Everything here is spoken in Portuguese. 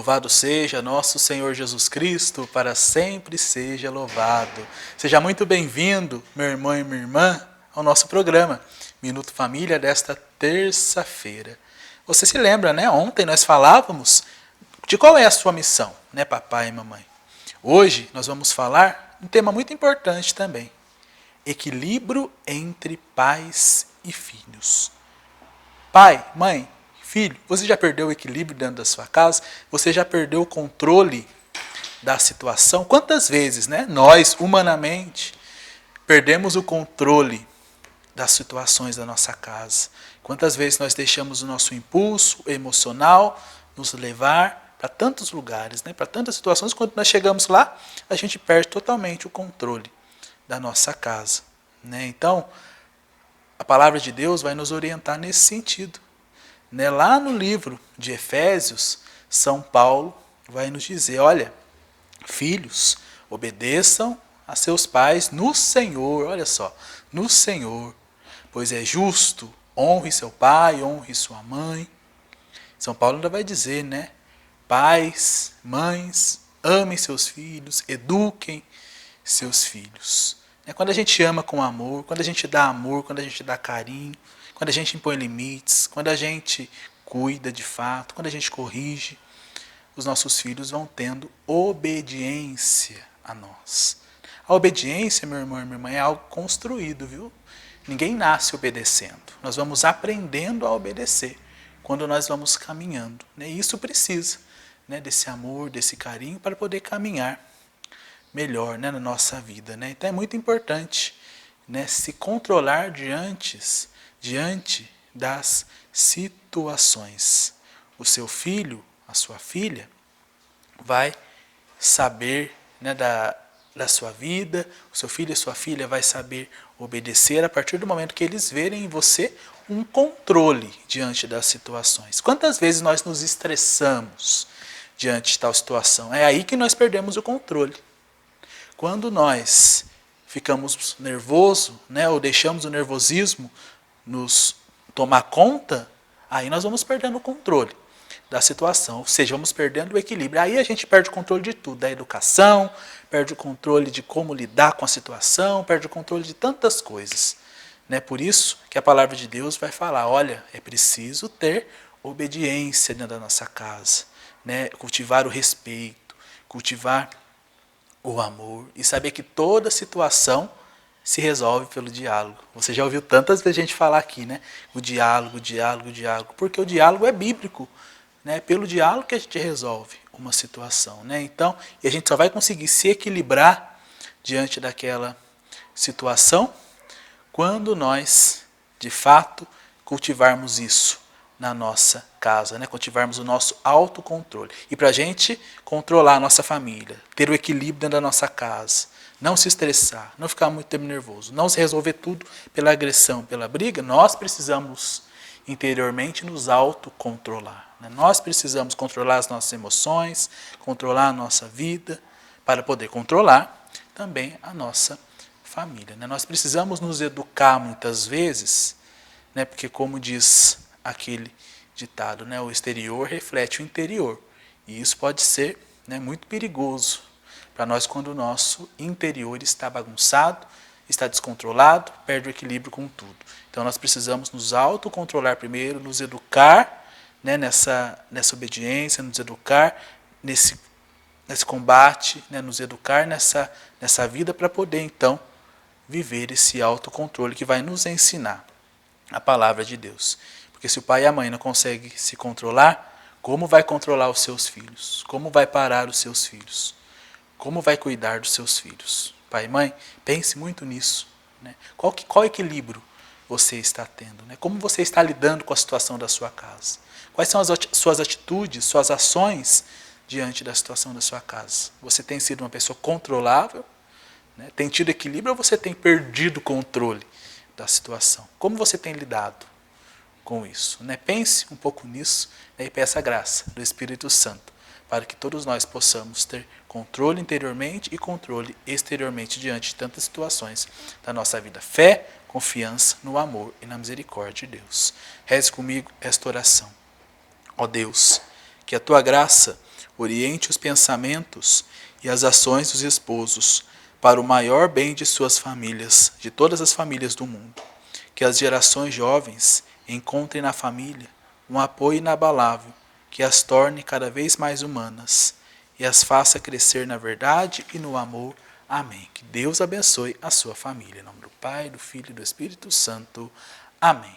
Louvado seja nosso Senhor Jesus Cristo, para sempre seja louvado. Seja muito bem-vindo, meu irmão e minha irmã, ao nosso programa Minuto Família desta terça-feira. Você se lembra, né? Ontem nós falávamos de qual é a sua missão, né, papai e mamãe? Hoje nós vamos falar um tema muito importante também: equilíbrio entre pais e filhos. Pai, mãe, filho, você já perdeu o equilíbrio dentro da sua casa? Você já perdeu o controle da situação? Quantas vezes, né, nós, humanamente, perdemos o controle das situações da nossa casa? Quantas vezes nós deixamos o nosso impulso emocional nos levar para tantos lugares, né, para tantas situações, quando nós chegamos lá, a gente perde totalmente o controle da nossa casa, né? Então, a palavra de Deus vai nos orientar nesse sentido. Lá no livro de Efésios, São Paulo vai nos dizer: olha, filhos, obedeçam a seus pais no Senhor, olha só, no Senhor, pois é justo, honre seu pai, honre sua mãe. São Paulo ainda vai dizer, né? Pais, mães, amem seus filhos, eduquem seus filhos. Quando a gente ama com amor, quando a gente dá carinho, quando a gente impõe limites, quando a gente cuida de fato, quando a gente corrige, os nossos filhos vão tendo obediência a nós. A obediência, meu irmão e minha irmã, é algo construído, viu? Ninguém nasce obedecendo. Nós vamos aprendendo a obedecer quando nós vamos caminhando. E isso precisa, né, desse amor, desse carinho, para poder caminhar melhor, né, na nossa vida, né? Então é muito importante, né, se controlar diante das situações. O seu filho, a sua filha, vai saber, né, da sua vida, o seu filho e sua filha vai saber obedecer a partir do momento que eles verem em você um controle diante das situações. Quantas vezes nós nos estressamos diante de tal situação? É aí que nós perdemos o controle. Quando nós ficamos nervosos, né, ou deixamos o nervosismo nos tomar conta, aí nós vamos perdendo o controle da situação, ou seja, vamos perdendo o equilíbrio. Aí a gente perde o controle de tudo, da educação, perde o controle de como lidar com a situação, perde o controle de tantas coisas. Por isso que a palavra de Deus vai falar: olha, é preciso ter obediência dentro da nossa casa, né, cultivar o respeito, cultivar o amor e saber que toda situação se resolve pelo diálogo. Você já ouviu tantas vezes a gente falar aqui, né? O diálogo, porque o diálogo é bíblico, né? Pelo diálogo que a gente resolve uma situação, né? Então, e a gente só vai conseguir se equilibrar diante daquela situação quando nós, de fato, cultivarmos isso na nossa casa, né? Cultivarmos o nosso autocontrole. E para a gente controlar a nossa família, ter o equilíbrio dentro da nossa casa, não se estressar, não ficar muito tempo nervoso, não se resolver tudo pela agressão, pela briga, nós precisamos interiormente nos autocontrolar, né? Nós precisamos controlar as nossas emoções, controlar a nossa vida, para poder controlar também a nossa família, né? Nós precisamos nos educar muitas vezes, né? Porque, como diz aquele ditado, né, o exterior reflete o interior. E isso pode ser, né, muito perigoso para nós quando o nosso interior está bagunçado, está descontrolado, perde o equilíbrio com tudo. Então nós precisamos nos autocontrolar primeiro, nos educar, né, nessa obediência, nos educar nesse combate, né, nos educar nessa vida para poder então viver esse autocontrole que vai nos ensinar a palavra de Deus. Porque se o pai e a mãe não conseguem se controlar, como vai controlar os seus filhos? Como vai parar os seus filhos? Como vai cuidar dos seus filhos? Pai e mãe, pense muito nisso, né? Qual equilíbrio você está tendo, né? Como você está lidando com a situação da sua casa? Quais são as suas atitudes, suas ações diante da situação da sua casa? Você tem sido uma pessoa controlável, né? Tem tido equilíbrio ou você tem perdido o controle da situação? Como você tem lidado com isso, né? Pense um pouco nisso, né? E peça a graça do Espírito Santo para que todos nós possamos ter controle interiormente e controle exteriormente diante de tantas situações da nossa vida. Fé, confiança no amor e na misericórdia de Deus. Reze comigo esta oração. Ó Deus, que a tua graça, oriente os pensamentos e as ações dos esposos para o maior bem de suas famílias, de todas as famílias do mundo. Que as gerações jovens encontrem na família um apoio inabalável que as torne cada vez mais humanas e as faça crescer na verdade e no amor. Amém. Que Deus abençoe a sua família. Em nome do Pai, do Filho e do Espírito Santo. Amém.